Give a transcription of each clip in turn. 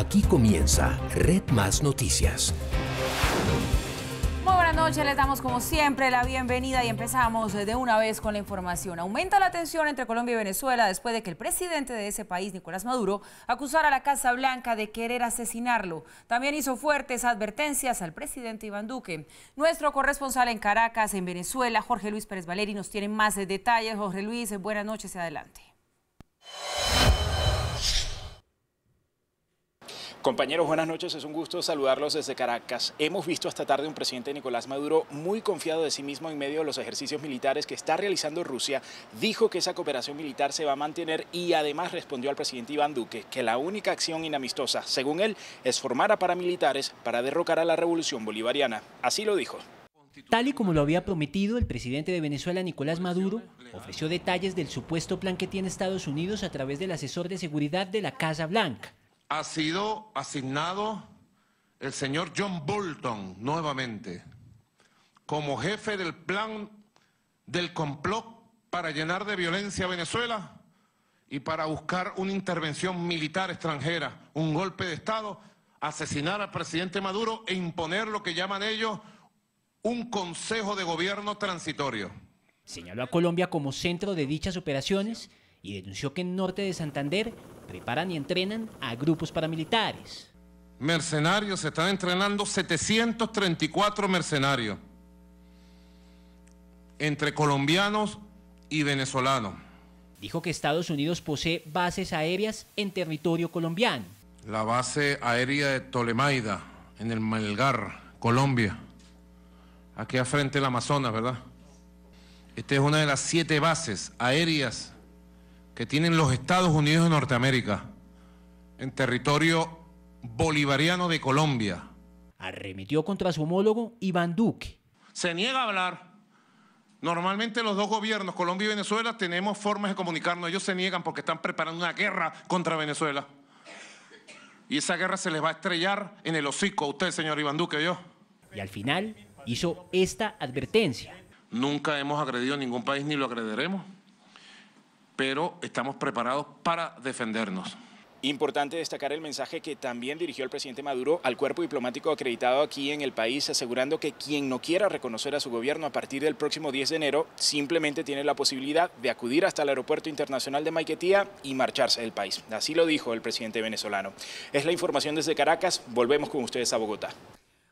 Aquí comienza Red Más Noticias. Muy buenas noches, les damos como siempre la bienvenida y empezamos de una vez con la información. Aumenta la tensión entre Colombia y Venezuela después de que el presidente de ese país, Nicolás Maduro, acusara a la Casa Blanca de querer asesinarlo. También hizo fuertes advertencias al presidente Iván Duque. Nuestro corresponsal en Caracas, en Venezuela, Jorge Luis Pérez Valeri, nos tiene más detalles. Jorge Luis, buenas noches y adelante. Compañeros, buenas noches, es un gusto saludarlos desde Caracas. Hemos visto esta tarde un presidente Nicolás Maduro muy confiado de sí mismo en medio de los ejercicios militares que está realizando Rusia. Dijo que esa cooperación militar se va a mantener y además respondió al presidente Iván Duque que la única acción inamistosa, según él, es formar a paramilitares para derrocar a la revolución bolivariana. Así lo dijo. Tal y como lo había prometido, el presidente de Venezuela, Nicolás Maduro, ofreció detalles del supuesto plan que tiene Estados Unidos a través del asesor de seguridad de la Casa Blanca. Ha sido asignado el señor John Bolton nuevamente como jefe del plan del complot para llenar de violencia a Venezuela y para buscar una intervención militar extranjera, un golpe de Estado, asesinar al presidente Maduro e imponer lo que llaman ellos un consejo de gobierno transitorio. Señaló a Colombia como centro de dichas operaciones y denunció que en norte de Santander preparan y entrenan a grupos paramilitares. Mercenarios, se están entrenando 734 mercenarios entre colombianos y venezolanos. Dijo que Estados Unidos posee bases aéreas en territorio colombiano. La base aérea de Tolemaida, en el Melgar, Colombia, aquí al frente del Amazonas, ¿verdad? Esta es una de las 7 bases aéreas que tienen los Estados Unidos de Norteamérica en territorio bolivariano de Colombia. Arremetió contra su homólogo Iván Duque. Se niega a hablar. Normalmente los dos gobiernos, Colombia y Venezuela, tenemos formas de comunicarnos. Ellos se niegan porque están preparando una guerra contra Venezuela. Y esa guerra se les va a estrellar en el hocico a usted, señor Iván Duque, yo. Y al final hizo esta advertencia. Nunca hemos agredido a ningún país ni lo agrederemos, pero estamos preparados para defendernos. Importante destacar el mensaje que también dirigió el presidente Maduro al cuerpo diplomático acreditado aquí en el país, asegurando que quien no quiera reconocer a su gobierno a partir del próximo 10 de enero simplemente tiene la posibilidad de acudir hasta el aeropuerto internacional de Maiquetía y marcharse del país. Así lo dijo el presidente venezolano. Es la información desde Caracas. Volvemos con ustedes a Bogotá.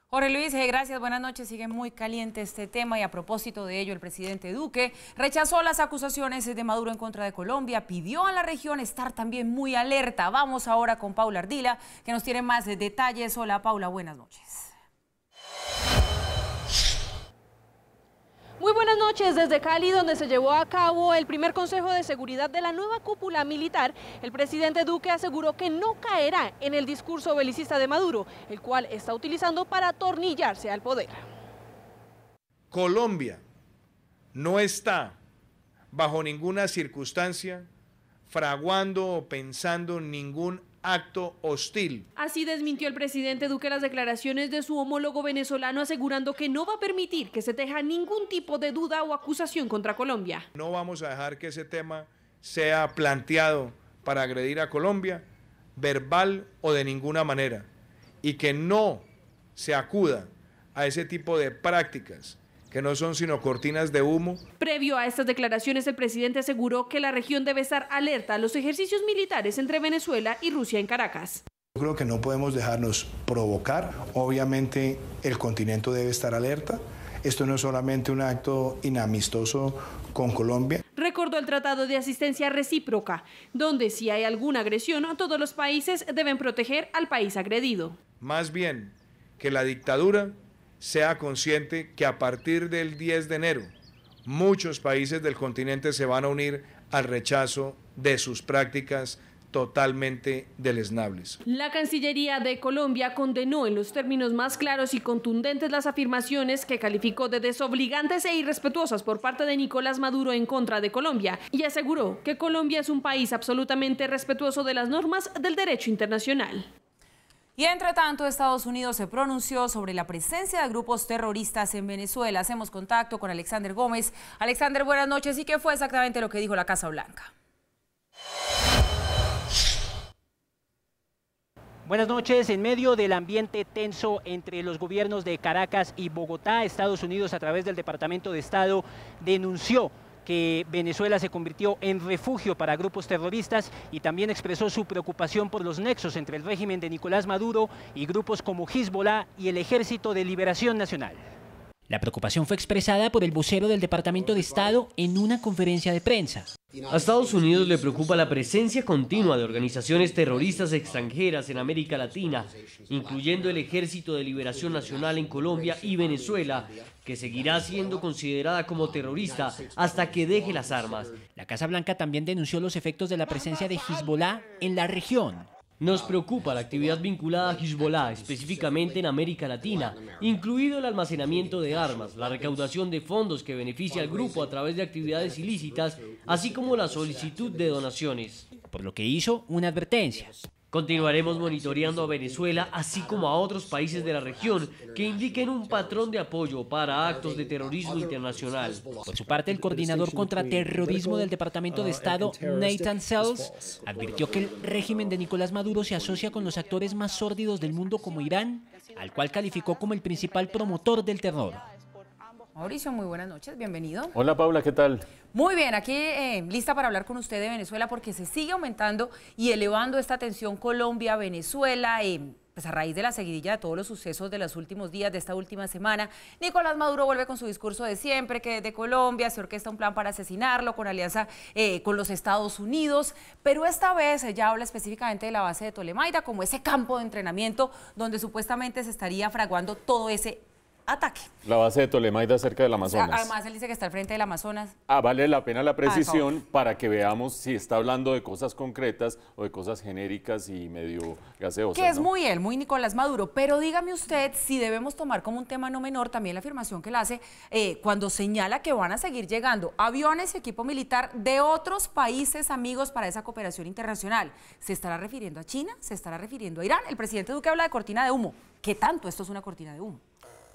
Jorge Luis, gracias, buenas noches. Sigue muy caliente este tema y a propósito de ello, el presidente Duque rechazó las acusaciones de Maduro en contra de Colombia, pidió a la región estar también muy alerta. Vamos ahora con Paula Ardila, que nos tiene más detalles. Hola, Paula, buenas noches. Muy buenas noches. Desde Cali, donde se llevó a cabo el primer Consejo de Seguridad de la nueva cúpula militar, el presidente Duque aseguró que no caerá en el discurso belicista de Maduro, el cual está utilizando para atornillarse al poder. Colombia no está bajo ninguna circunstancia fraguando o pensando ningún acto hostil. Así desmintió el presidente Duque las declaraciones de su homólogo venezolano, asegurando que no va a permitir que se teja ningún tipo de duda o acusación contra Colombia. No vamos a dejar que ese tema sea planteado para agredir a Colombia, verbal o de ninguna manera, y que no se acuda a ese tipo de prácticas que no son sino cortinas de humo. Previo a estas declaraciones, el presidente aseguró que la región debe estar alerta a los ejercicios militares entre Venezuela y Rusia en Caracas. Yo creo que no podemos dejarnos provocar. Obviamente el continente debe estar alerta. Esto no es solamente un acto inamistoso con Colombia. Recordó el Tratado de Asistencia Recíproca, donde si hay alguna agresión, todos los países deben proteger al país agredido. Más bien que la dictadura sea consciente que a partir del 10 de enero muchos países del continente se van a unir al rechazo de sus prácticas totalmente deleznables. La Cancillería de Colombia condenó en los términos más claros y contundentes las afirmaciones que calificó de desobligantes e irrespetuosas por parte de Nicolás Maduro en contra de Colombia y aseguró que Colombia es un país absolutamente respetuoso de las normas del derecho internacional. Y entre tanto, Estados Unidos se pronunció sobre la presencia de grupos terroristas en Venezuela. Hacemos contacto con Alexander Gómez. Alexander, buenas noches. ¿Y qué fue exactamente lo que dijo la Casa Blanca? Buenas noches. En medio del ambiente tenso entre los gobiernos de Caracas y Bogotá, Estados Unidos, a través del Departamento de Estado, denunció que Venezuela se convirtió en refugio para grupos terroristas y también expresó su preocupación por los nexos entre el régimen de Nicolás Maduro y grupos como Hezbollah y el Ejército de Liberación Nacional. La preocupación fue expresada por el vocero del Departamento de Estado en una conferencia de prensa. A Estados Unidos le preocupa la presencia continua de organizaciones terroristas extranjeras en América Latina, incluyendo el Ejército de Liberación Nacional en Colombia y Venezuela, que seguirá siendo considerada como terrorista hasta que deje las armas. La Casa Blanca también denunció los efectos de la presencia de Hezbollah en la región. Nos preocupa la actividad vinculada a Hezbollah, específicamente en América Latina, incluido el almacenamiento de armas, la recaudación de fondos que beneficia al grupo a través de actividades ilícitas, así como la solicitud de donaciones. Por lo que hizo una advertencia. Continuaremos monitoreando a Venezuela, así como a otros países de la región que indiquen un patrón de apoyo para actos de terrorismo internacional. Por su parte, el coordinador contra terrorismo del Departamento de Estado, Nathan Sells, advirtió que el régimen de Nicolás Maduro se asocia con los actores más sórdidos del mundo como Irán, al cual calificó como el principal promotor del terror. Mauricio, muy buenas noches, bienvenido. Hola Paula, ¿qué tal? Muy bien, aquí lista para hablar con usted de Venezuela porque se sigue aumentando y elevando esta tensión Colombia-Venezuela, pues a raíz de la seguidilla de todos los sucesos de los últimos días, de esta última semana. Nicolás Maduro vuelve con su discurso de siempre, que desde Colombia se orquesta un plan para asesinarlo, con alianza con los Estados Unidos, pero esta vez ya habla específicamente de la base de Tolemaida como ese campo de entrenamiento donde supuestamente se estaría fraguando todo ese ataque. La base de Tolemaida cerca del Amazonas. Además, él dice que está al frente del Amazonas. Vale la pena la precisión para que veamos si está hablando de cosas concretas o de cosas genéricas y medio gaseosas. Que es muy él, muy Nicolás Maduro, pero dígame usted si debemos tomar como un tema no menor también la afirmación que él hace cuando señala que van a seguir llegando aviones y equipo militar de otros países amigos para esa cooperación internacional. ¿Se estará refiriendo a China? ¿Se estará refiriendo a Irán? El presidente Duque habla de cortina de humo. ¿Qué tanto esto es una cortina de humo?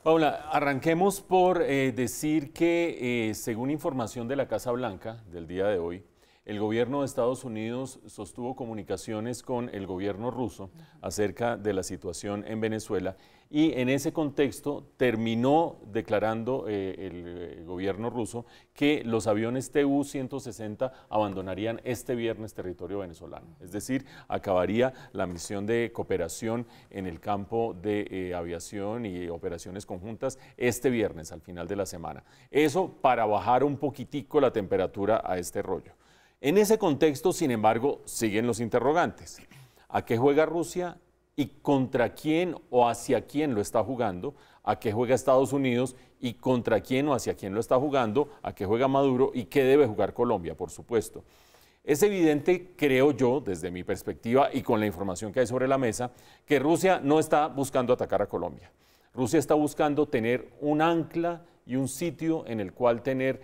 Paula, arranquemos por decir que según información de la Casa Blanca del día de hoy, el gobierno de Estados Unidos sostuvo comunicaciones con el gobierno ruso acerca de la situación en Venezuela y en ese contexto terminó declarando el gobierno ruso que los aviones Tu-160 abandonarían este viernes territorio venezolano. Es decir, acabaría la misión de cooperación en el campo de aviación y operaciones conjuntas este viernes al final de la semana. Eso para bajar un poquitico la temperatura a este rollo. En ese contexto, sin embargo, siguen los interrogantes. ¿A qué juega Rusia y contra quién o hacia quién lo está jugando? ¿A qué juega Estados Unidos y contra quién o hacia quién lo está jugando? ¿A qué juega Maduro y qué debe jugar Colombia, por supuesto? Es evidente, creo yo, desde mi perspectiva y con la información que hay sobre la mesa, que Rusia no está buscando atacar a Colombia. Rusia está buscando tener un ancla y un sitio en el cual tener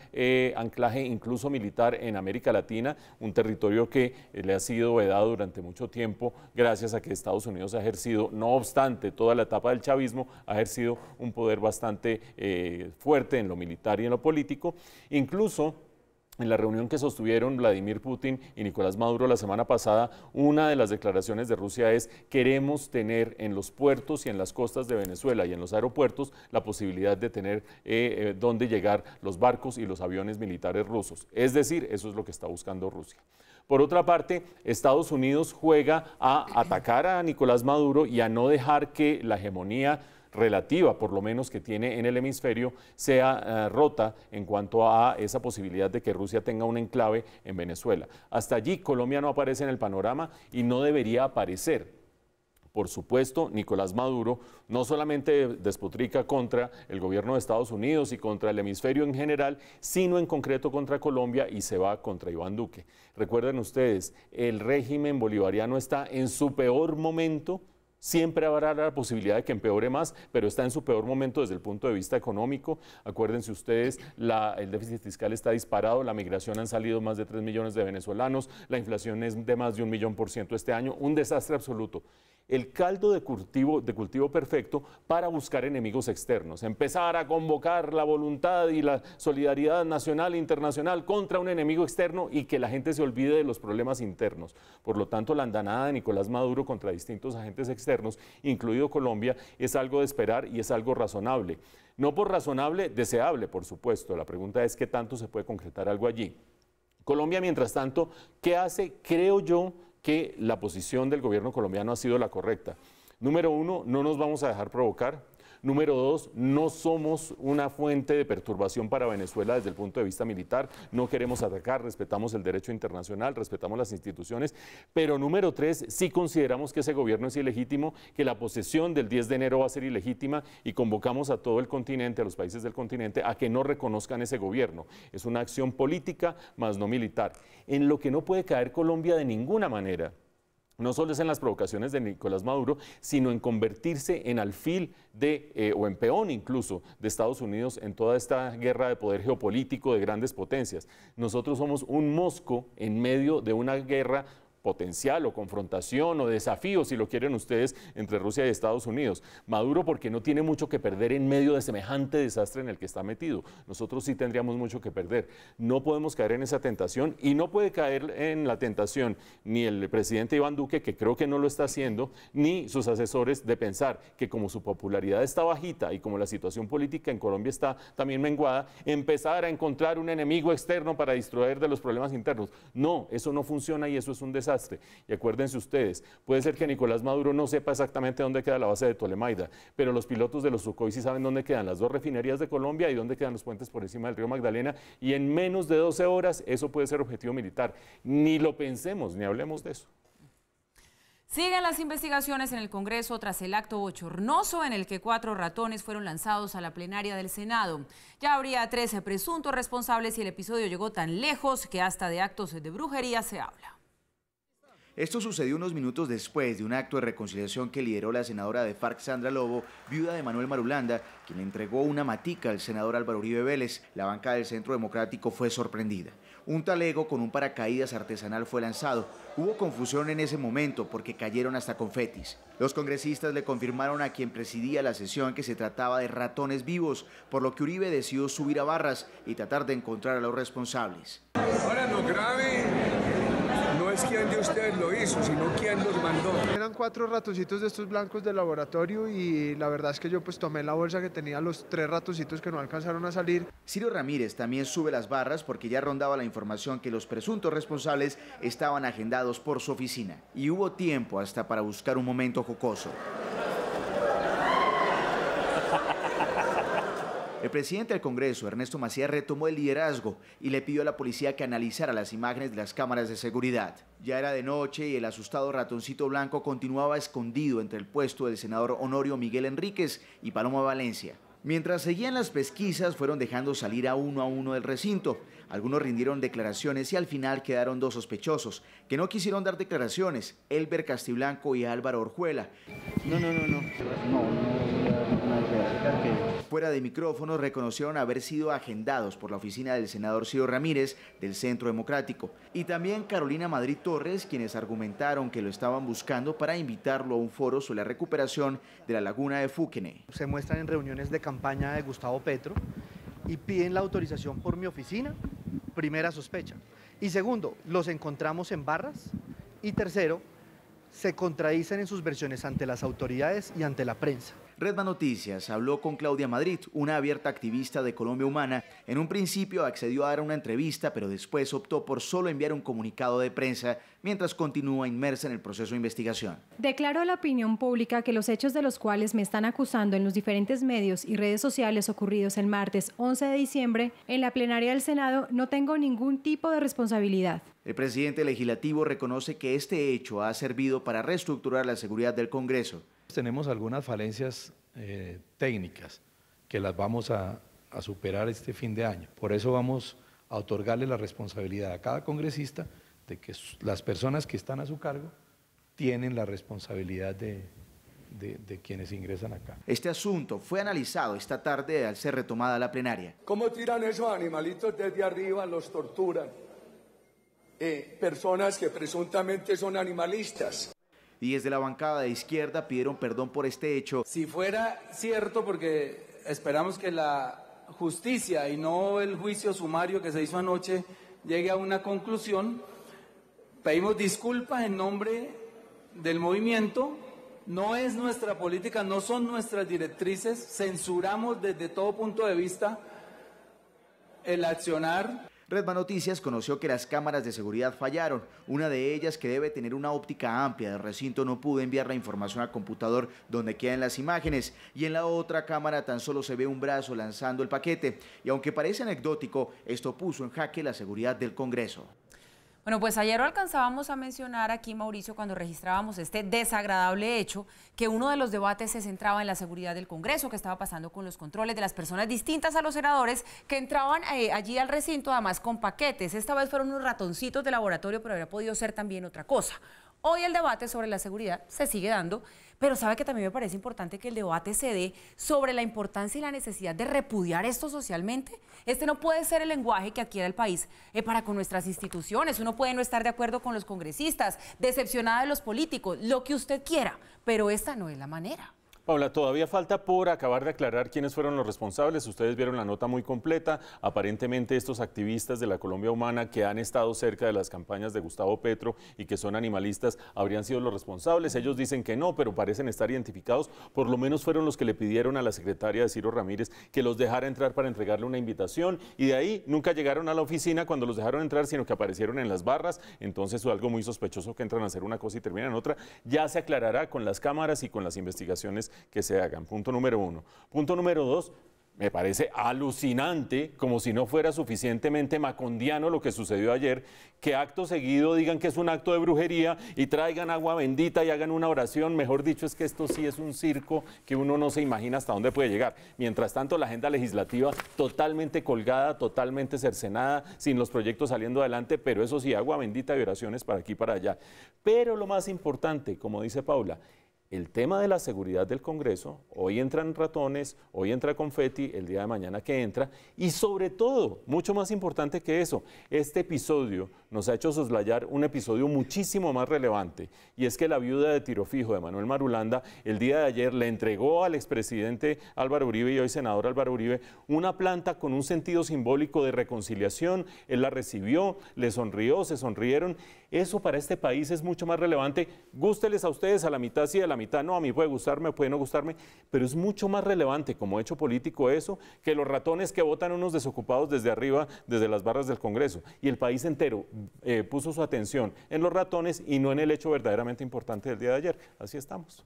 anclaje incluso militar en América Latina, un territorio que le ha sido vedado durante mucho tiempo gracias a que Estados Unidos ha ejercido, no obstante toda la etapa del chavismo, ha ejercido un poder bastante fuerte en lo militar y en lo político, incluso en la reunión que sostuvieron Vladimir Putin y Nicolás Maduro la semana pasada, una de las declaraciones de Rusia es: queremos tener en los puertos y en las costas de Venezuela y en los aeropuertos la posibilidad de tener dónde llegar los barcos y los aviones militares rusos. Es decir, eso es lo que está buscando Rusia. Por otra parte, Estados Unidos juega a atacar a Nicolás Maduro y a no dejar que la hegemonía relativa, por lo menos que tiene en el hemisferio, sea rota en cuanto a esa posibilidad de que Rusia tenga un enclave en Venezuela. Hasta allí Colombia no aparece en el panorama y no debería aparecer. Por supuesto, Nicolás Maduro no solamente despotrica contra el gobierno de Estados Unidos y contra el hemisferio en general, sino en concreto contra Colombia y se va contra Iván Duque. Recuerden ustedes, el régimen bolivariano está en su peor momento. Siempre habrá la posibilidad de que empeore más, pero está en su peor momento desde el punto de vista económico. Acuérdense ustedes, el déficit fiscal está disparado, la migración han salido más de 3 millones de venezolanos, la inflación es de más de 1.000.000% este año, un desastre absoluto. el caldo de cultivo perfecto para buscar enemigos externos, empezar a convocar la voluntad y la solidaridad nacional e internacional contra un enemigo externo y que la gente se olvide de los problemas internos. Por lo tanto, la andanada de Nicolás Maduro contra distintos agentes externos, incluido Colombia, es algo de esperar y es algo razonable. No por razonable, deseable, por supuesto. La pregunta es qué tanto se puede concretar algo allí. Colombia, mientras tanto, ¿qué hace? Creo yo que la posición del gobierno colombiano ha sido la correcta. Número uno, no nos vamos a dejar provocar. Número dos, no somos una fuente de perturbación para Venezuela desde el punto de vista militar, no queremos atacar, respetamos el derecho internacional, respetamos las instituciones, pero número tres, sí consideramos que ese gobierno es ilegítimo, que la posesión del 10 de enero va a ser ilegítima y convocamos a todo el continente, a los países del continente, a que no reconozcan ese gobierno. Es una acción política, más no militar. En lo que no puede caer Colombia de ninguna manera, no solo es en las provocaciones de Nicolás Maduro, sino en convertirse en alfil o en peón incluso de Estados Unidos en toda esta guerra de poder geopolítico de grandes potencias. Nosotros somos un mosco en medio de una guerra potencial o confrontación o desafío, si lo quieren ustedes, entre Rusia y Estados Unidos. Maduro porque no tiene mucho que perder en medio de semejante desastre en el que está metido. Nosotros sí tendríamos mucho que perder. No podemos caer en esa tentación y no puede caer en la tentación ni el presidente Iván Duque, que creo que no lo está haciendo, ni sus asesores, de pensar que como su popularidad está bajita y como la situación política en Colombia está también menguada, empezar a encontrar un enemigo externo para distraer de los problemas internos. No, eso no funciona y eso es un desastre. Y acuérdense ustedes, puede ser que Nicolás Maduro no sepa exactamente dónde queda la base de Tolemaida, pero los pilotos de los Sukhoi sí saben dónde quedan las dos refinerías de Colombia y dónde quedan los puentes por encima del río Magdalena, y en menos de 12 horas eso puede ser objetivo militar. Ni lo pensemos, ni hablemos de eso. Siguen las investigaciones en el Congreso tras el acto bochornoso en el que 4 ratones fueron lanzados a la plenaria del Senado. Ya habría 13 presuntos responsables y el episodio llegó tan lejos que hasta de actos de brujería se habla. Esto sucedió unos minutos después de un acto de reconciliación que lideró la senadora de FARC, Sandra Lobo, viuda de Manuel Marulanda, quien le entregó una matica al senador Álvaro Uribe Vélez. La bancada del Centro Democrático fue sorprendida. Un talego con un paracaídas artesanal fue lanzado. Hubo confusión en ese momento porque cayeron hasta confetis. Los congresistas le confirmaron a quien presidía la sesión que se trataba de ratones vivos, por lo que Uribe decidió subir a barras y tratar de encontrar a los responsables. Ahora lo grave no es quién de ustedes lo hizo, sino quién los mandó. Eran 4 ratoncitos de estos blancos de laboratorio y la verdad es que yo pues tomé la bolsa que tenía los 3 ratoncitos que no alcanzaron a salir. Ciro Ramírez también sube las barras porque ya rondaba la información que los presuntos responsables estaban agendados por su oficina y hubo tiempo hasta para buscar un momento jocoso. El presidente del Congreso, Ernesto Macías, retomó el liderazgo y le pidió a la policía que analizara las imágenes de las cámaras de seguridad. Ya era de noche y el asustado ratoncito blanco continuaba escondido entre el puesto del senador Honorio Miguel Enríquez y Paloma Valencia. Mientras seguían las pesquisas, fueron dejando salir a uno del recinto. Algunos rindieron declaraciones y al final quedaron 2 sospechosos que no quisieron dar declaraciones: Elber Castiblanco y Álvaro Orjuela. No. Fuera de micrófonos reconocieron haber sido agendados por la oficina del senador Ciro Ramírez del Centro Democrático y también Carolina Madrid Torres, quienes argumentaron que lo estaban buscando para invitarlo a un foro sobre la recuperación de la laguna de Fuquene. Se muestran en reuniones de campaña de Gustavo Petro y piden la autorización por mi oficina, primera sospecha. Y segundo, los encontramos en barras. Y tercero, se contradicen en sus versiones ante las autoridades y ante la prensa. Redman Noticias habló con Claudia Madrid, una abierta activista de Colombia Humana. En un principio accedió a dar una entrevista, pero después optó por solo enviar un comunicado de prensa mientras continúa inmersa en el proceso de investigación. Declaro a la opinión pública que los hechos de los cuales me están acusando en los diferentes medios y redes sociales ocurridos el martes 11 de diciembre en la plenaria del Senado no tengo ningún tipo de responsabilidad. El presidente legislativo reconoce que este hecho ha servido para reestructurar la seguridad del Congreso. Tenemos algunas falencias técnicas que las vamos a superar este fin de año. Por eso vamos a otorgarle la responsabilidad a cada congresista de que las personas que están a su cargo tienen la responsabilidad de quienes ingresan acá. Este asunto fue analizado esta tarde al ser retomada la plenaria. ¿Cómo tiran esos animalitos desde arriba? Los torturan. Personas que presuntamente son animalistas. Y desde la bancada de izquierda pidieron perdón por este hecho. Si fuera cierto, porque esperamos que la justicia y no el juicio sumario que se hizo anoche llegue a una conclusión, pedimos disculpas en nombre del movimiento. No es nuestra política, no son nuestras directrices, censuramos desde todo punto de vista el accionar. Redma Noticias conoció que las cámaras de seguridad fallaron. Una de ellas, que debe tener una óptica amplia del recinto, no pudo enviar la información al computador donde quedan las imágenes. Y en la otra cámara tan solo se ve un brazo lanzando el paquete. Y aunque parece anecdótico, esto puso en jaque la seguridad del Congreso. Bueno, pues ayer alcanzábamos a mencionar aquí, Mauricio, cuando registrábamos este desagradable hecho, que uno de los debates se centraba en la seguridad del Congreso, que estaba pasando con los controles de las personas distintas a los senadores que entraban allí al recinto, además con paquetes. Esta vez fueron unos ratoncitos de laboratorio, pero habría podido ser también otra cosa. Hoy el debate sobre la seguridad se sigue dando, pero sabe que también me parece importante que el debate se dé sobre la importancia y la necesidad de repudiar esto socialmente. Este no puede ser el lenguaje que adquiera el país para con nuestras instituciones. Uno puede no estar de acuerdo con los congresistas, decepcionada de los políticos, lo que usted quiera, pero esta no es la manera. Paula, todavía falta por acabar de aclarar quiénes fueron los responsables. Ustedes vieron la nota muy completa. Aparentemente estos activistas de la Colombia Humana que han estado cerca de las campañas de Gustavo Petro y que son animalistas habrían sido los responsables. Ellos dicen que no, pero parecen estar identificados. Por lo menos fueron los que le pidieron a la secretaria de Ciro Ramírez que los dejara entrar para entregarle una invitación, y de ahí nunca llegaron a la oficina cuando los dejaron entrar, sino que aparecieron en las barras. Entonces fue algo muy sospechoso que entran a hacer una cosa y terminan en otra. Ya se aclarará con las cámaras y con las investigaciones que se hagan. Punto número 1. Punto número 2, me parece alucinante, como si no fuera suficientemente macondiano lo que sucedió ayer, que acto seguido digan que es un acto de brujería y traigan agua bendita y hagan una oración. Mejor dicho, es que esto sí es un circo que uno no se imagina hasta dónde puede llegar. Mientras tanto, la agenda legislativa totalmente colgada, totalmente cercenada, sin los proyectos saliendo adelante, pero eso sí, agua bendita y oraciones para aquí y para allá. Pero lo más importante, como dice Paula, el tema de la seguridad del Congreso, hoy entran ratones, hoy entra confeti, el día de mañana que entra, y sobre todo, mucho más importante que eso, este episodio nos ha hecho soslayar un episodio muchísimo más relevante, y es que la viuda de tiro fijo de Manuel Marulanda el día de ayer le entregó al expresidente Álvaro Uribe y hoy senador Álvaro Uribe una planta con un sentido simbólico de reconciliación. Él la recibió, le sonrió, se sonrieron. Eso para este país es mucho más relevante. Gústeles a ustedes, a la mitad sí, a la mitad no, a mí puede gustarme, puede no gustarme, pero es mucho más relevante como hecho político eso que los ratones que votan unos desocupados desde arriba, desde las barras del Congreso. Y el país entero puso su atención en los ratones y no en el hecho verdaderamente importante del día de ayer. Así estamos.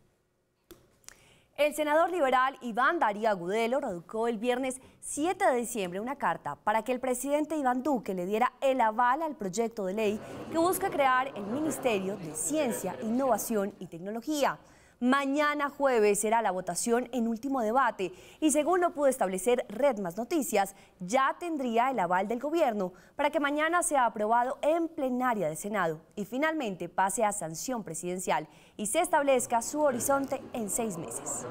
El senador liberal Iván Darío Agudelo radicó el viernes 7 de diciembre una carta para que el presidente Iván Duque le diera el aval al proyecto de ley que busca crear el Ministerio de Ciencia, Innovación y Tecnología. Mañana jueves será la votación en último debate y, según lo pudo establecer Red Más Noticias, ya tendría el aval del gobierno para que mañana sea aprobado en plenaria de Senado y finalmente pase a sanción presidencial y se establezca su horizonte en 6 meses.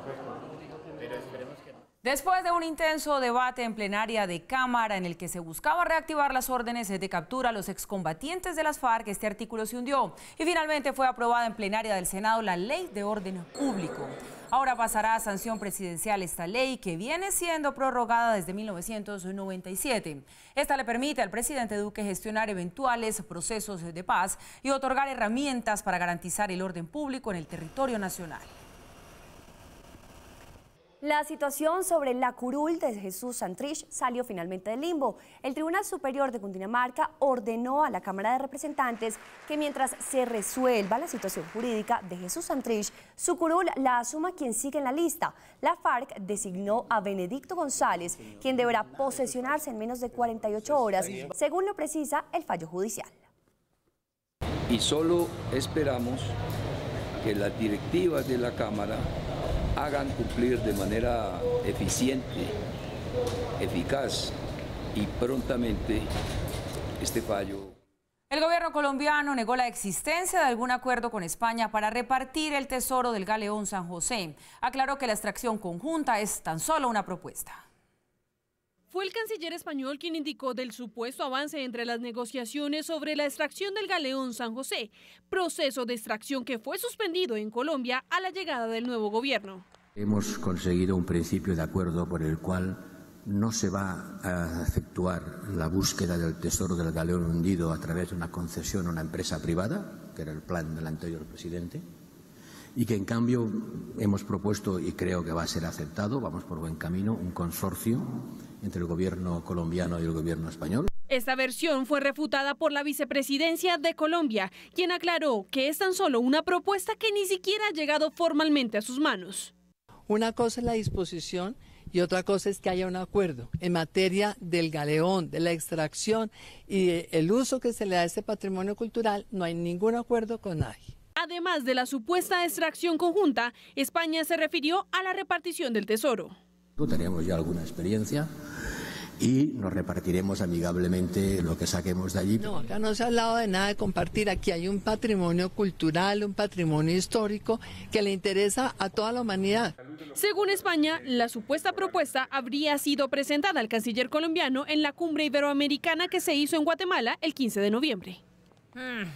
Después de un intenso debate en plenaria de Cámara en el que se buscaba reactivar las órdenes de captura a los excombatientes de las FARC, este artículo se hundió y finalmente fue aprobada en plenaria del Senado la Ley de Orden Público. Ahora pasará a sanción presidencial esta ley que viene siendo prorrogada desde 1997. Esta le permite al presidente Duque gestionar eventuales procesos de paz y otorgar herramientas para garantizar el orden público en el territorio nacional. La situación sobre la curul de Jesús Santrich salió finalmente del limbo. El Tribunal Superior de Cundinamarca ordenó a la Cámara de Representantes que mientras se resuelva la situación jurídica de Jesús Santrich, su curul la asuma quien sigue en la lista. La FARC designó a Benedicto González, quien deberá posesionarse en menos de 48 horas, según lo precisa el fallo judicial. Y solo esperamos que las directivas de la Cámara hagan cumplir de manera eficiente, eficaz y prontamente este fallo. El gobierno colombiano negó la existencia de algún acuerdo con España para repartir el tesoro del galeón San José. Aclaró que la extracción conjunta es tan solo una propuesta. Fue el canciller español quien indicó del supuesto avance entre las negociaciones sobre la extracción del galeón San José, proceso de extracción que fue suspendido en Colombia a la llegada del nuevo gobierno. Hemos conseguido un principio de acuerdo por el cual no se va a efectuar la búsqueda del tesoro del galeón hundido a través de una concesión a una empresa privada, que era el plan del anterior presidente, y que en cambio hemos propuesto, y creo que va a ser aceptado, vamos por buen camino, un consorcio entre el gobierno colombiano y el gobierno español. Esta versión fue refutada por la vicepresidencia de Colombia, quien aclaró que es tan solo una propuesta que ni siquiera ha llegado formalmente a sus manos. Una cosa es la disposición y otra cosa es que haya un acuerdo en materia del galeón, de la extracción y el uso que se le da a este patrimonio cultural. No hay ningún acuerdo con nadie. Además de la supuesta extracción conjunta, España se refirió a la repartición del tesoro. Tenemos ya alguna experiencia y nos repartiremos amigablemente lo que saquemos de allí. No, acá no se ha hablado de nada de compartir. Aquí hay un patrimonio cultural, un patrimonio histórico que le interesa a toda la humanidad. Según España, la supuesta propuesta habría sido presentada al canciller colombiano en la cumbre iberoamericana que se hizo en Guatemala el 15 de noviembre.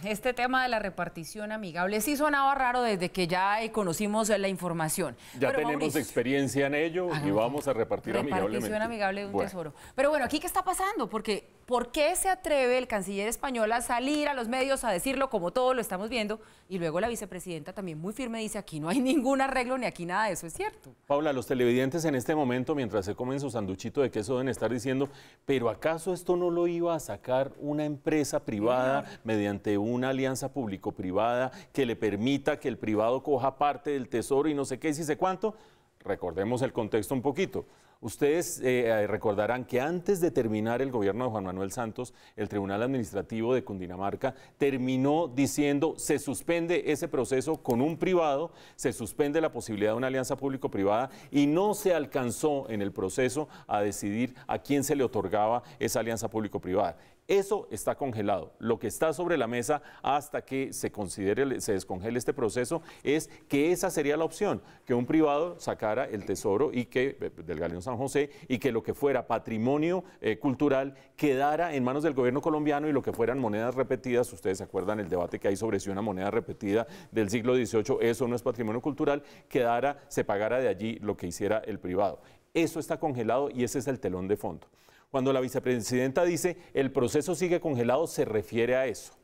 Este tema de la repartición amigable sí sonaba raro desde que ya conocimos la información. Ya tenemos Mauricio, experiencia en ello y vamos a repartir amigablemente. Repartición amigable de un tesoro. Pero bueno, ¿aquí qué está pasando? Porque ¿por qué se atreve el canciller español a salir a los medios a decirlo como todos lo estamos viendo? Y luego la vicepresidenta también muy firme dice aquí no hay ningún arreglo ni aquí nada de eso es cierto. Paula, los televidentes en este momento mientras se comen su sanduchito de queso deben estar diciendo, ¿pero acaso esto no lo iba a sacar una empresa privada mediante una alianza público-privada que le permita que el privado coja parte del tesoro y no sé qué y si sé cuánto? Recordemos el contexto un poquito. Ustedes recordarán que antes de terminar el gobierno de Juan Manuel Santos, el Tribunal Administrativo de Cundinamarca terminó diciendo se suspende ese proceso con un privado, se suspende la posibilidad de una alianza público-privada y no se alcanzó en el proceso a decidir a quién se le otorgaba esa alianza público-privada. Eso está congelado. Lo que está sobre la mesa hasta que se considere, se descongele este proceso, es que esa sería la opción, que un privado sacara el tesoro y que del galeón San José y que lo que fuera patrimonio cultural quedara en manos del gobierno colombiano y lo que fueran monedas repetidas, ustedes se acuerdan el debate que hay sobre si una moneda repetida del siglo XVIII, eso no es patrimonio cultural, quedara, se pagara de allí lo que hiciera el privado. Eso está congelado y ese es el telón de fondo. Cuando la vicepresidenta dice el proceso sigue congelado, se refiere a eso.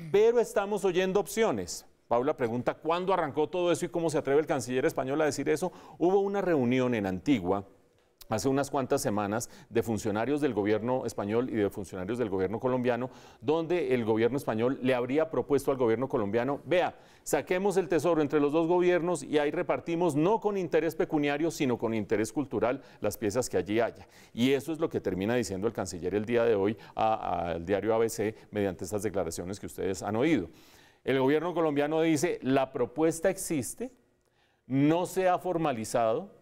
Pero estamos oyendo opciones. Paula pregunta, ¿cuándo arrancó todo eso y cómo se atreve el canciller español a decir eso? Hubo una reunión en Antigua hace unas cuantas semanas de funcionarios del gobierno español y de funcionarios del gobierno colombiano, donde el gobierno español le habría propuesto al gobierno colombiano, vea, saquemos el tesoro entre los dos gobiernos y ahí repartimos no con interés pecuniario, sino con interés cultural las piezas que allí haya. Y eso es lo que termina diciendo el canciller el día de hoy al diario ABC mediante estas declaraciones que ustedes han oído. El gobierno colombiano dice, la propuesta existe, no se ha formalizado.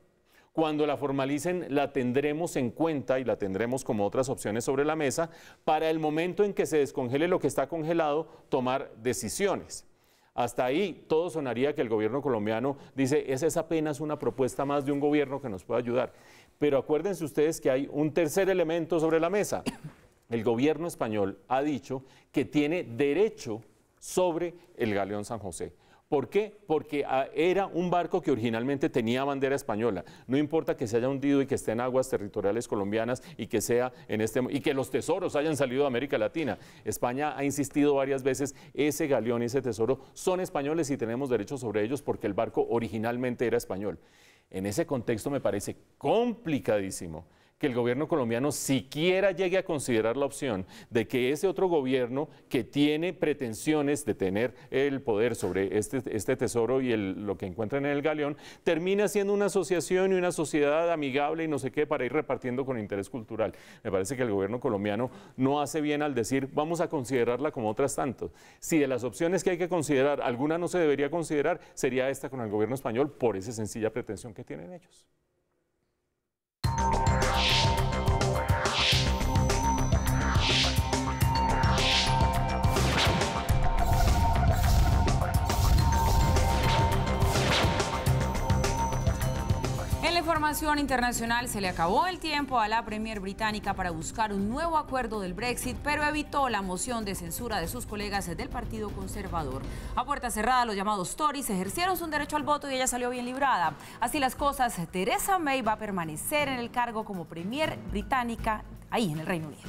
Cuando la formalicen la tendremos en cuenta y la tendremos como otras opciones sobre la mesa para el momento en que se descongele lo que está congelado, tomar decisiones. Hasta ahí todo sonaría que el gobierno colombiano dice, esa es apenas una propuesta más de un gobierno que nos puede ayudar. Pero acuérdense ustedes que hay un tercer elemento sobre la mesa. El gobierno español ha dicho que tiene derecho sobre el galeón San José. ¿Por qué? Porque era un barco que originalmente tenía bandera española. No importa que se haya hundido y que esté en aguas territoriales colombianas y que sea y que los tesoros hayan salido de América Latina. España ha insistido varias veces, ese galeón y ese tesoro son españoles y tenemos derecho sobre ellos porque el barco originalmente era español. En ese contexto me parece complicadísimo que el gobierno colombiano siquiera llegue a considerar la opción de que ese otro gobierno que tiene pretensiones de tener el poder sobre este tesoro y lo que encuentran en el galeón, termine haciendo una asociación y una sociedad amigable y no sé qué para ir repartiendo con interés cultural. Me parece que el gobierno colombiano no hace bien al decir vamos a considerarla como otras tantas. Si de las opciones que hay que considerar, alguna no se debería considerar, sería esta con el gobierno español por esa sencilla pretensión que tienen ellos. En la información información internacional, se le acabó el tiempo a la Premier británica para buscar un nuevo acuerdo del Brexit, pero evitó la moción de censura de sus colegas del Partido Conservador. A puerta cerrada, los llamados Tories ejercieron su derecho al voto y ella salió bien librada. Así las cosas, Theresa May va a permanecer en el cargo como Premier británica ahí en el Reino Unido.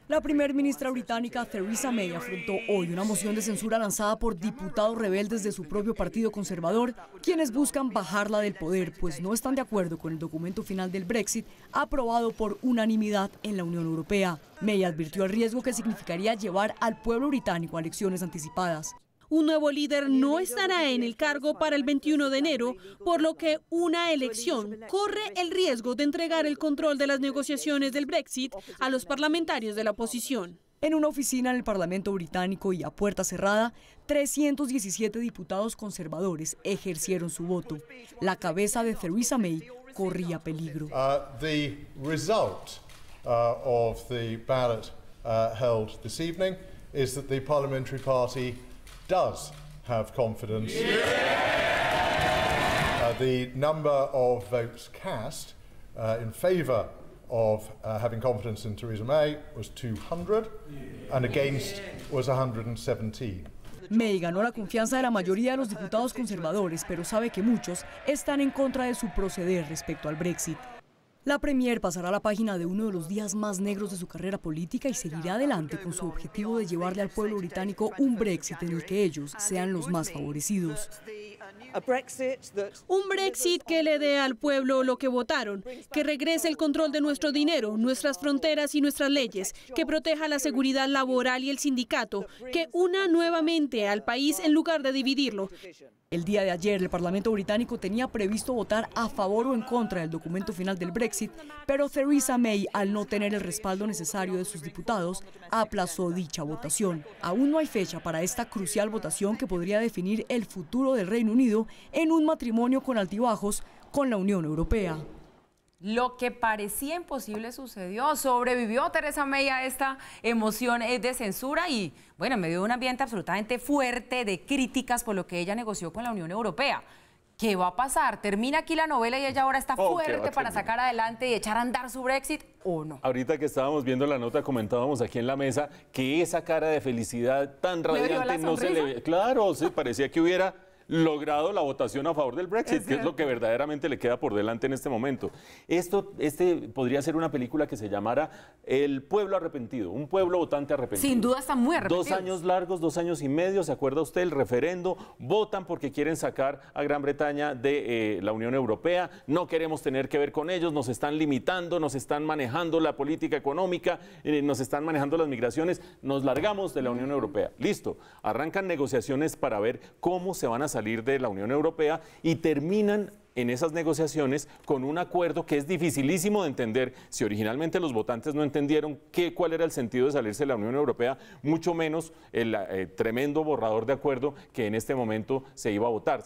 La primer ministra británica Theresa May afrontó hoy una moción de censura lanzada por diputados rebeldes de su propio Partido Conservador, quienes buscan bajarla del poder, pues no están de acuerdo con el documento final del Brexit aprobado por unanimidad en la Unión Europea. May advirtió el riesgo que significaría llevar al pueblo británico a elecciones anticipadas. Un nuevo líder no estará en el cargo para el 21 de enero, por lo que una elección corre el riesgo de entregar el control de las negociaciones del Brexit a los parlamentarios de la oposición. En una oficina en el Parlamento británico y a puerta cerrada, 317 diputados conservadores ejercieron su voto. La cabeza de Theresa May corría peligro. The result of the ballot held this evening is that the Parliamentary Party does have confidence. The number of votes cast in favour of having confidence in Theresa May was 200 and against was 117. May ganó la confianza de la mayoría de los diputados conservadores, pero sabe que muchos están en contra de su proceder respecto al Brexit. La Premier pasará a la página de uno de los días más negros de su carrera política y seguirá adelante con su objetivo de llevarle al pueblo británico un Brexit en el que ellos sean los más favorecidos. Un Brexit que le dé al pueblo lo que votaron, que regrese el control de nuestro dinero, nuestras fronteras y nuestras leyes, que proteja la seguridad laboral y el sindicato, que una nuevamente al país en lugar de dividirlo. El día de ayer, el Parlamento británico tenía previsto votar a favor o en contra del documento final del Brexit, pero Theresa May, al no tener el respaldo necesario de sus diputados, aplazó dicha votación. Aún no hay fecha para esta crucial votación que podría definir el futuro del Reino Unido en un matrimonio con altibajos con la Unión Europea. Lo que parecía imposible sucedió. Sobrevivió Theresa May a esta emoción de censura y, bueno, en medio de un ambiente absolutamente fuerte de críticas por lo que ella negoció con la Unión Europea. ¿Qué va a pasar? ¿Termina aquí la novela y ella ahora está fuerte para sacar adelante y echar a andar su Brexit o no? Ahorita que estábamos viendo la nota, comentábamos aquí en la mesa que esa cara de felicidad tan radiante no se le ve. Claro, sí, parecía que hubiera logrado la votación a favor del Brexit, que es lo que verdaderamente le queda por delante en este momento. Este podría ser una película que se llamara El pueblo arrepentido, un pueblo votante arrepentido. Sin duda están muy arrepentidos. 2 años largos, 2 años y medio, ¿se acuerda usted? El referendo, votan porque quieren sacar a Gran Bretaña de la Unión Europea, no queremos tener que ver con ellos, nos están limitando, nos están manejando la política económica, nos están manejando las migraciones, nos largamos de la Unión Europea. Listo, arrancan negociaciones para ver cómo se van a salir de la Unión Europea y terminan en esas negociaciones con un acuerdo que es dificilísimo de entender. Si originalmente los votantes no entendieron cuál era el sentido de salirse de la Unión Europea, mucho menos el tremendo borrador de acuerdo que en este momento se iba a votar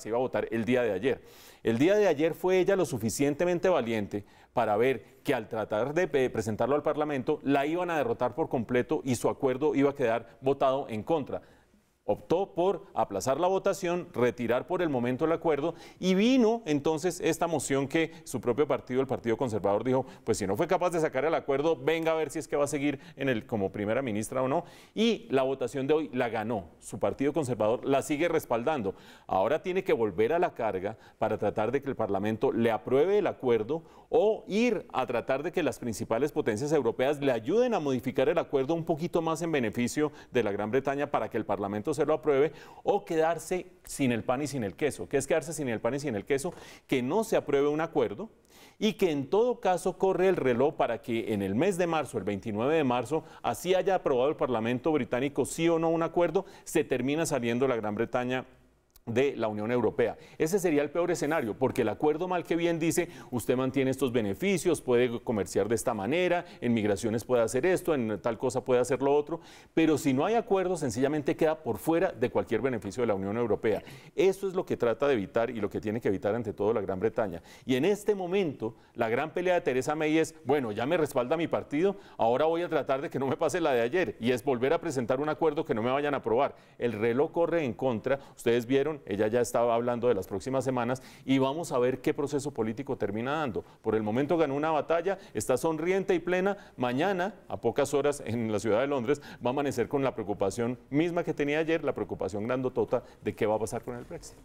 el día de ayer. El día de ayer fue ella lo suficientemente valiente para ver que al tratar de presentarlo al Parlamento la iban a derrotar por completo y su acuerdo iba a quedar votado en contra. Optó por aplazar la votación, retirar por el momento el acuerdo y vino entonces esta moción que su propio partido, el Partido Conservador, dijo, pues si no fue capaz de sacar el acuerdo, venga a ver si es que va a seguir como primera ministra o no. Y la votación de hoy la ganó, su Partido Conservador la sigue respaldando. Ahora tiene que volver a la carga para tratar de que el Parlamento le apruebe el acuerdo o ir a tratar de que las principales potencias europeas le ayuden a modificar el acuerdo un poquito más en beneficio de la Gran Bretaña para que el Parlamento se lo apruebe, o quedarse sin el pan y sin el queso. ¿Qué es quedarse sin el pan y sin el queso? Que no se apruebe un acuerdo y que en todo caso corre el reloj para que en el mes de marzo, el 29 de marzo, así haya aprobado el Parlamento británico sí o no un acuerdo, se termina saliendo la Gran Bretaña de la Unión Europea. Ese sería el peor escenario, porque el acuerdo mal que bien dice, usted mantiene estos beneficios, puede comerciar de esta manera, en migraciones puede hacer esto, en tal cosa puede hacer lo otro, pero si no hay acuerdo, sencillamente queda por fuera de cualquier beneficio de la Unión Europea. Eso es lo que trata de evitar y lo que tiene que evitar ante todo la Gran Bretaña. Y en este momento, la gran pelea de Theresa May es, bueno, ya me respalda mi partido, ahora voy a tratar de que no me pase la de ayer, y es volver a presentar un acuerdo que no me vayan a aprobar. El reloj corre en contra, ustedes vieron dijeron, ella ya estaba hablando de las próximas semanas y vamos a ver qué proceso político termina dando. Por el momento ganó una batalla, está sonriente y plena. Mañana, a pocas horas en la ciudad de Londres, va a amanecer con la preocupación misma que tenía ayer, la preocupación grandotota de qué va a pasar con el Brexit.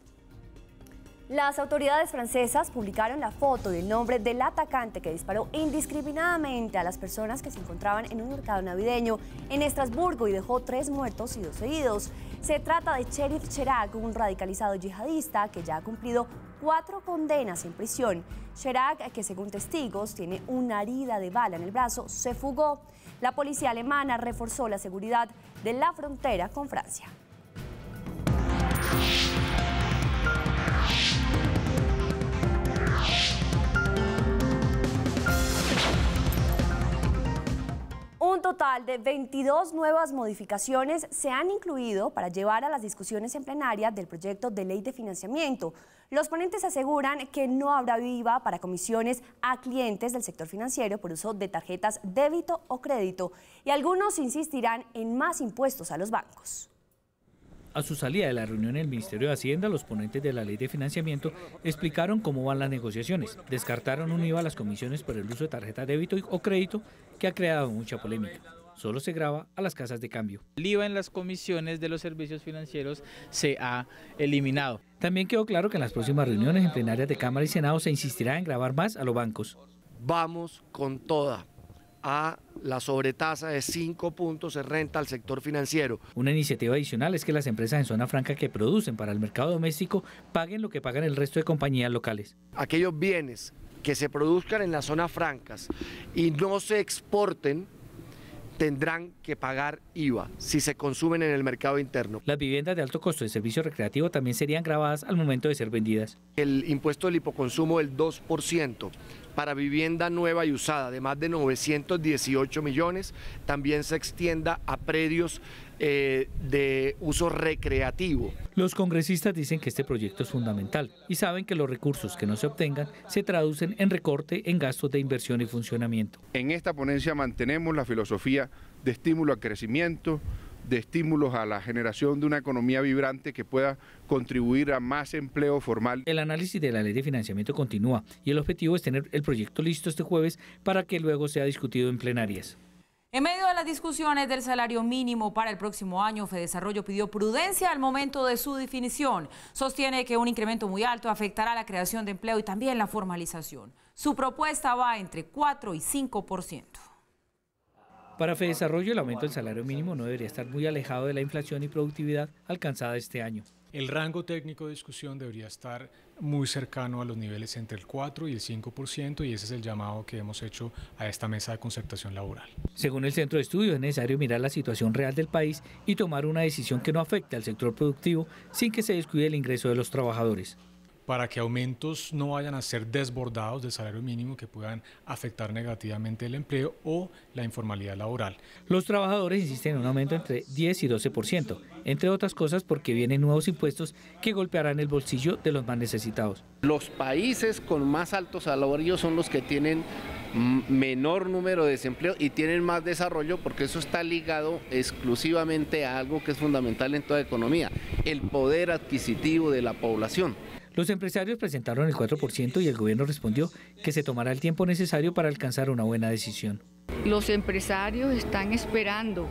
Las autoridades francesas publicaron la foto y el nombre del atacante que disparó indiscriminadamente a las personas que se encontraban en un mercado navideño en Estrasburgo y dejó 3 muertos y 2 heridos. Se trata de Cherif Cherac, un radicalizado yihadista que ya ha cumplido 4 condenas en prisión. Cherac, que según testigos tiene una herida de bala en el brazo, se fugó. La policía alemana reforzó la seguridad de la frontera con Francia. Un total de 22 nuevas modificaciones se han incluido para llevar a las discusiones en plenaria del proyecto de ley de financiamiento. Los ponentes aseguran que no habrá IVA para comisiones a clientes del sector financiero por uso de tarjetas débito o crédito, y algunos insistirán en más impuestos a los bancos. A su salida de la reunión en el Ministerio de Hacienda, los ponentes de la ley de financiamiento explicaron cómo van las negociaciones. Descartaron un IVA a las comisiones por el uso de tarjeta débito o crédito, que ha creado mucha polémica. Solo se grava a las casas de cambio. El IVA en las comisiones de los servicios financieros se ha eliminado. También quedó claro que en las próximas reuniones en plenarias de Cámara y Senado se insistirá en gravar más a los bancos. Vamos con toda a la sobretasa de 5 puntos de renta al sector financiero. Una iniciativa adicional es que las empresas en zona franca que producen para el mercado doméstico paguen lo que pagan el resto de compañías locales. Aquellos bienes que se produzcan en las zonas francas y no se exporten tendrán que pagar IVA si se consumen en el mercado interno. Las viviendas de alto costo de servicio recreativo también serían gravadas al momento de ser vendidas. El impuesto del hipoconsumo del 2% para vivienda nueva y usada de más de 918 millones también se extienda a predios de uso recreativo. Los congresistas dicen que este proyecto es fundamental y saben que los recursos que no se obtengan se traducen en recorte en gastos de inversión y funcionamiento. En esta ponencia mantenemos la filosofía de estímulo al crecimiento, de estímulos a la generación de una economía vibrante que pueda contribuir a más empleo formal. El análisis de la ley de financiamiento continúa y el objetivo es tener el proyecto listo este jueves para que luego sea discutido en plenarias. En medio de las discusiones del salario mínimo para el próximo año, Fedesarrollo pidió prudencia al momento de su definición. Sostiene que un incremento muy alto afectará la creación de empleo y también la formalización. Su propuesta va entre 4 y 5%. Para Fedesarrollo, el aumento del salario mínimo no debería estar muy alejado de la inflación y productividad alcanzada este año. El rango técnico de discusión debería estar muy cercano a los niveles entre el 4 y el 5%, y ese es el llamado que hemos hecho a esta mesa de concertación laboral. Según el Centro de Estudios, es necesario mirar la situación real del país y tomar una decisión que no afecte al sector productivo sin que se descuide el ingreso de los trabajadores. Para que aumentos no vayan a ser desbordados del salario mínimo que puedan afectar negativamente el empleo o la informalidad laboral. Los trabajadores insisten en un aumento entre 10 y 12%, entre otras cosas porque vienen nuevos impuestos que golpearán el bolsillo de los más necesitados. Los países con más altos salarios son los que tienen menor número de desempleo y tienen más desarrollo, porque eso está ligado exclusivamente a algo que es fundamental en toda economía, el poder adquisitivo de la población. Los empresarios presentaron el 4% y el gobierno respondió que se tomará el tiempo necesario para alcanzar una buena decisión. Los empresarios están esperando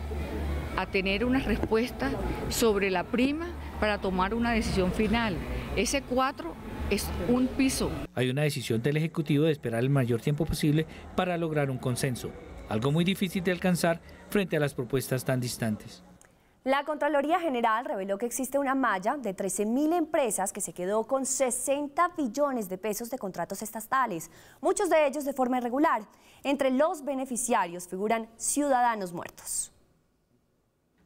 a tener una respuesta sobre la prima para tomar una decisión final. Ese 4 es un piso. Hay una decisión del Ejecutivo de esperar el mayor tiempo posible para lograr un consenso, algo muy difícil de alcanzar frente a las propuestas tan distantes. La Contraloría General reveló que existe una malla de 13.000 empresas que se quedó con 60 billones de pesos de contratos estatales, muchos de ellos de forma irregular. Entre los beneficiarios figuran ciudadanos muertos.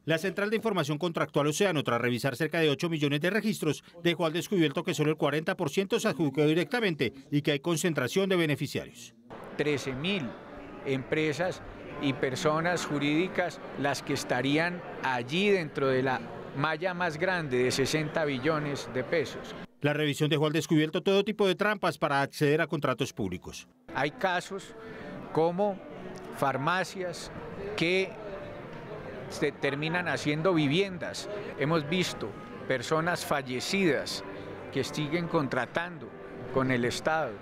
La Central de Información Contractual Océano, tras revisar cerca de 8 millones de registros, dejó al descubierto que solo el 40% se adjudicó directamente y que hay concentración de beneficiarios. 13.000 empresas y personas jurídicas las que estarían allí dentro de la malla más grande de 60 billones de pesos. La revisión dejó al descubierto todo tipo de trampas para acceder a contratos públicos. Hay casos como farmacias que se terminan haciendo viviendas. Hemos visto personas fallecidas que siguen contratando con el Estado.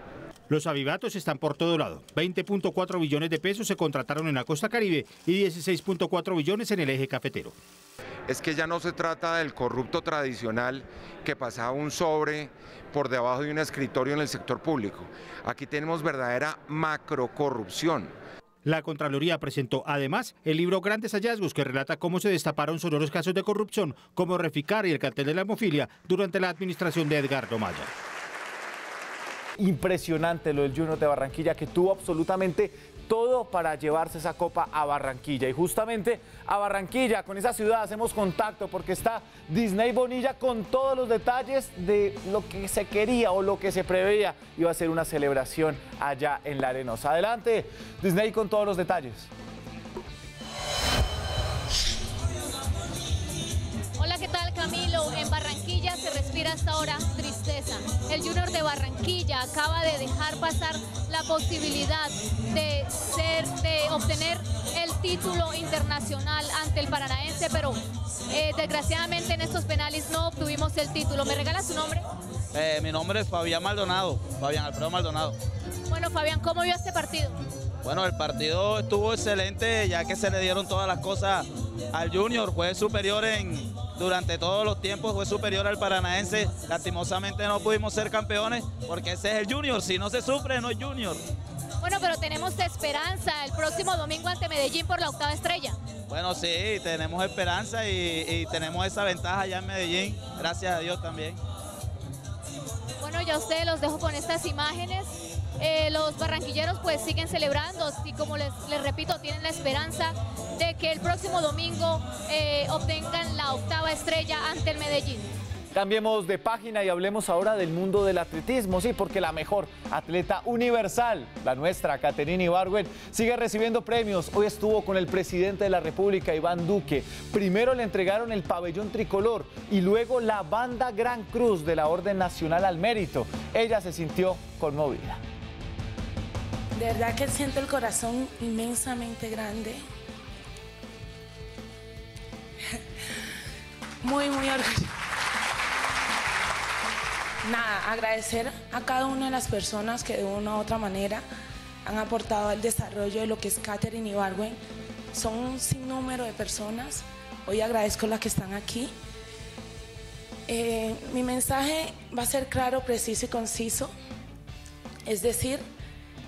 Los avivatos están por todo lado. 20.4 billones de pesos se contrataron en la costa Caribe y 16.4 billones en el eje cafetero. Es que ya no se trata del corrupto tradicional que pasaba un sobre por debajo de un escritorio en el sector público. Aquí tenemos verdadera macrocorrupción. La Contraloría presentó además el libro Grandes Hallazgos, que relata cómo se destaparon sonoros casos de corrupción como Reficar y el cartel de la hemofilia durante la administración de Edgardo Maya. Impresionante lo del Junior de Barranquilla, que tuvo absolutamente todo para llevarse esa copa a Barranquilla. Y justamente a Barranquilla, con esa ciudad, hacemos contacto porque está Disney Bonilla con todos los detalles de lo que se quería o lo que se preveía iba a ser una celebración allá en La Arenosa. Adelante, Disney, con todos los detalles. Hola, ¿qué tal, Camilo? En Barranquilla se respira hasta ahora tristeza. El Junior de Barranquilla acaba de dejar pasar la posibilidad de obtener el título internacional ante el Paranaense, pero desgraciadamente en estos penales no obtuvimos el título. ¿Me regala su nombre? Mi nombre es Fabián Maldonado, Fabián Alfredo Maldonado. Bueno, Fabián, ¿cómo vio este partido? Bueno, el partido estuvo excelente, ya que se le dieron todas las cosas al Junior. Fue superior durante todos los tiempos, fue superior al Paranaense. Lastimosamente no pudimos ser campeones porque ese es el Junior. Si no se sufre, no es Junior. Bueno, pero tenemos esperanza el próximo domingo ante Medellín por la 8ª estrella. Bueno, sí, tenemos esperanza y tenemos esa ventaja allá en Medellín. Gracias a Dios también. Bueno, ya ustedes los dejo con estas imágenes. Los barranquilleros pues siguen celebrando y como les repito, tienen la esperanza de que el próximo domingo obtengan la 8ª estrella ante el Medellín. Cambiemos de página y hablemos ahora del mundo del atletismo, sí, porque la mejor atleta universal, la nuestra, Caterine Ibargüen, sigue recibiendo premios. Hoy estuvo con el presidente de la República, Iván Duque. Primero le entregaron el pabellón tricolor y luego la banda Gran Cruz de la Orden Nacional al Mérito. Ella se sintió conmovida. De verdad que siento el corazón inmensamente grande. Muy orgullosa. Nada, agradecer a cada una de las personas que de una u otra manera han aportado al desarrollo de lo que es Caterine Ibargüen. Son un sinnúmero de personas. Hoy agradezco a las que están aquí. Mi mensaje va a ser claro, preciso y conciso. Es decir,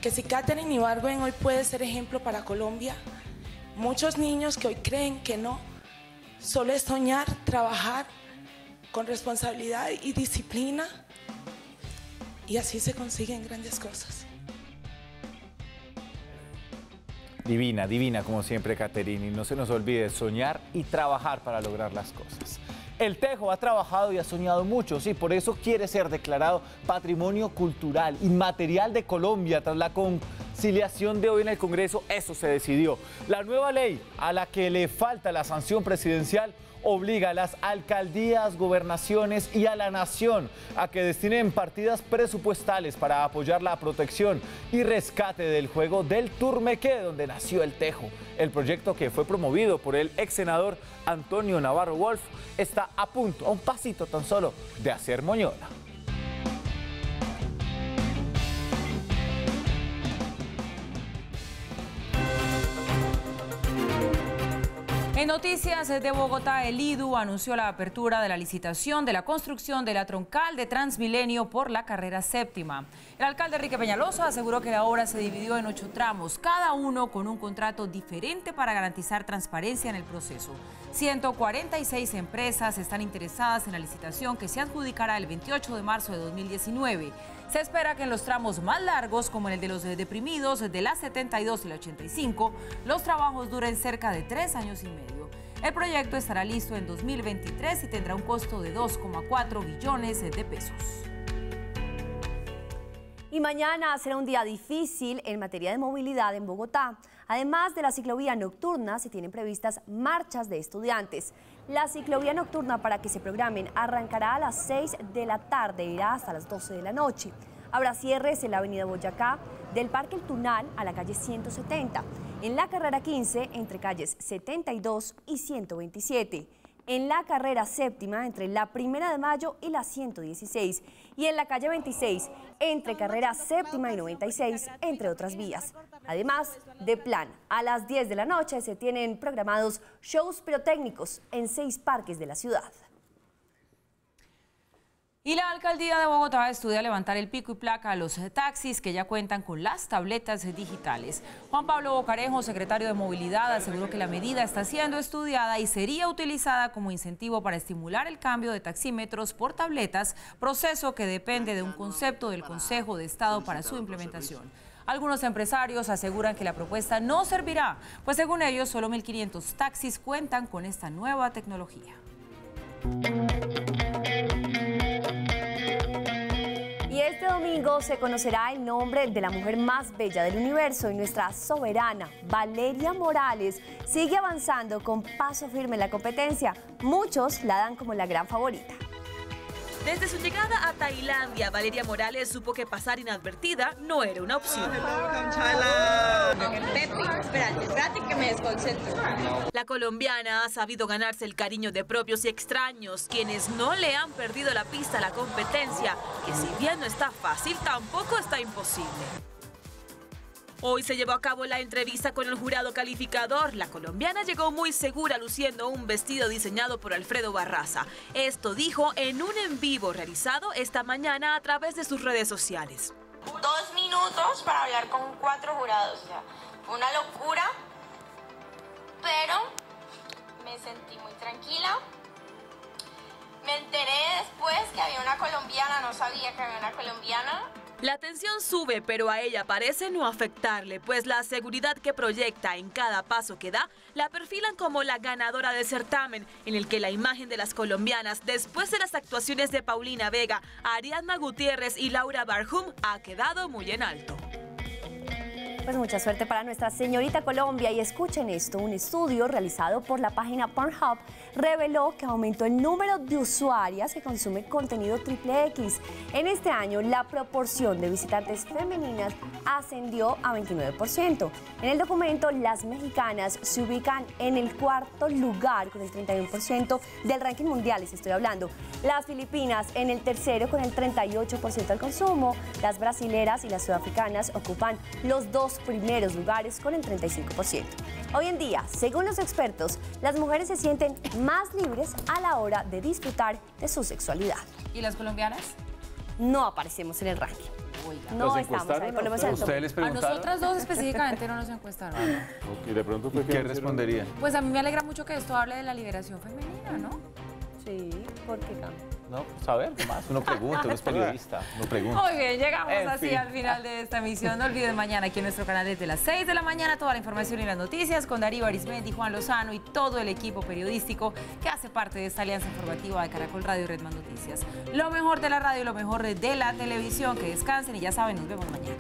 que si Caterine Ibargüen hoy puede ser ejemplo para Colombia, muchos niños que hoy creen que no, solo es soñar, trabajar con responsabilidad y disciplina, y así se consiguen grandes cosas. Divina, divina como siempre, Caterine, y no se nos olvide soñar y trabajar para lograr las cosas. El Tejo ha trabajado y ha soñado mucho, sí, por eso quiere ser declarado Patrimonio Cultural Inmaterial de Colombia. Tras la conciliación de hoy en el Congreso, eso se decidió. La nueva ley, a la que le falta la sanción presidencial, obliga a las alcaldías, gobernaciones y a la nación a que destinen partidas presupuestales para apoyar la protección y rescate del juego del Turmequé, donde nació el Tejo. El proyecto, que fue promovido por el ex senador Antonio Navarro Wolf, está a punto, a un pasito tan solo, de hacer moñona. En noticias de Bogotá, el IDU anunció la apertura de la licitación de la construcción de la troncal de Transmilenio por la carrera séptima. El alcalde Enrique Peñalosa aseguró que la obra se dividió en 8 tramos, cada uno con un contrato diferente para garantizar transparencia en el proceso. 146 empresas están interesadas en la licitación, que se adjudicará el 28 de marzo de 2019. Se espera que en los tramos más largos, como en el de los deprimidos, de la 72 y la 85, los trabajos duren cerca de 3 años y medio. El proyecto estará listo en 2023 y tendrá un costo de 2,4 billones de pesos. Y mañana será un día difícil en materia de movilidad en Bogotá. Además de la ciclovía nocturna, se tienen previstas marchas de estudiantes. La ciclovía nocturna, para que se programen, arrancará a las 6 de la tarde e irá hasta las 12 de la noche. Habrá cierres en la avenida Boyacá, del Parque El Tunal a la calle 170, en la carrera 15 entre calles 72 y 127. en la carrera séptima entre la 1 de Mayo y la 116 y en la calle 26 entre carrera séptima y 96, entre otras vías. Además, de plan, a las 10 de la noche se tienen programados shows pirotécnicos en 6 parques de la ciudad. Y la alcaldía de Bogotá estudia levantar el pico y placa a los taxis que ya cuentan con las tabletas digitales. Juan Pablo Bocarejo, secretario de Movilidad, aseguró que la medida está siendo estudiada y sería utilizada como incentivo para estimular el cambio de taxímetros por tabletas, proceso que depende de un concepto del Consejo de Estado para su implementación. Algunos empresarios aseguran que la propuesta no servirá, pues según ellos solo 1.500 taxis cuentan con esta nueva tecnología. Y este domingo se conocerá el nombre de la mujer más bella del universo y nuestra soberana, Valeria Morales, sigue avanzando con paso firme en la competencia. Muchos la dan como la gran favorita. Desde su llegada a Tailandia, Valeria Morales supo que pasar inadvertida no era una opción. Espérate que me desconcentro. La colombiana ha sabido ganarse el cariño de propios y extraños, quienes no le han perdido la pista a la competencia, que si bien no está fácil, tampoco está imposible. Hoy se llevó a cabo la entrevista con el jurado calificador. La colombiana llegó muy segura luciendo un vestido diseñado por Alfredo Barraza. Esto dijo en un en vivo realizado esta mañana a través de sus redes sociales. 2 minutos para hablar con 4 jurados. O sea, fue una locura, pero me sentí muy tranquila. Me enteré después que había una colombiana, no sabía que había una colombiana. La tensión sube, pero a ella parece no afectarle, pues la seguridad que proyecta en cada paso que da la perfilan como la ganadora del certamen, en el que la imagen de las colombianas, después de las actuaciones de Paulina Vega, Ariadna Gutiérrez y Laura Barhum, ha quedado muy en alto. Pues mucha suerte para nuestra señorita Colombia y escuchen esto, un estudio realizado por la página Pornhub reveló que aumentó el número de usuarias que consumen contenido XXX. En este año la proporción de visitantes femeninas ascendió a 29%. En el documento las mexicanas se ubican en el 4º lugar con el 31% del ranking mundial, les estoy hablando. Las filipinas en el 3º con el 38% del consumo. Las brasileras y las sudafricanas ocupan los 2 primeros lugares con el 35%. Hoy en día, según los expertos, las mujeres se sienten más libres a la hora de disfrutar de su sexualidad. ¿Y las colombianas? No aparecemos en el ranking. Oiga. No estamos ahí, por lo menos en el top. ¿Ustedes les A preguntaron? nosotras dos específicamente no nos encuestaron. Y de pronto fue que ¿Qué respondería? Pues a mí me alegra mucho que esto hable de la liberación femenina, ¿no? Sí, ¿por qué cambia? No, saber más. Uno pregunta, uno es periodista, uno pregunta. Muy bien, llegamos En así fin. al final de esta emisión. No olviden mañana aquí en nuestro canal desde las 6 de la mañana toda la información y las noticias con Darío Arismendi, Juan Lozano y todo el equipo periodístico que hace parte de esta alianza informativa de Caracol Radio y Redman Noticias. Lo mejor de la radio y lo mejor de la televisión. Que descansen y ya saben, nos vemos mañana.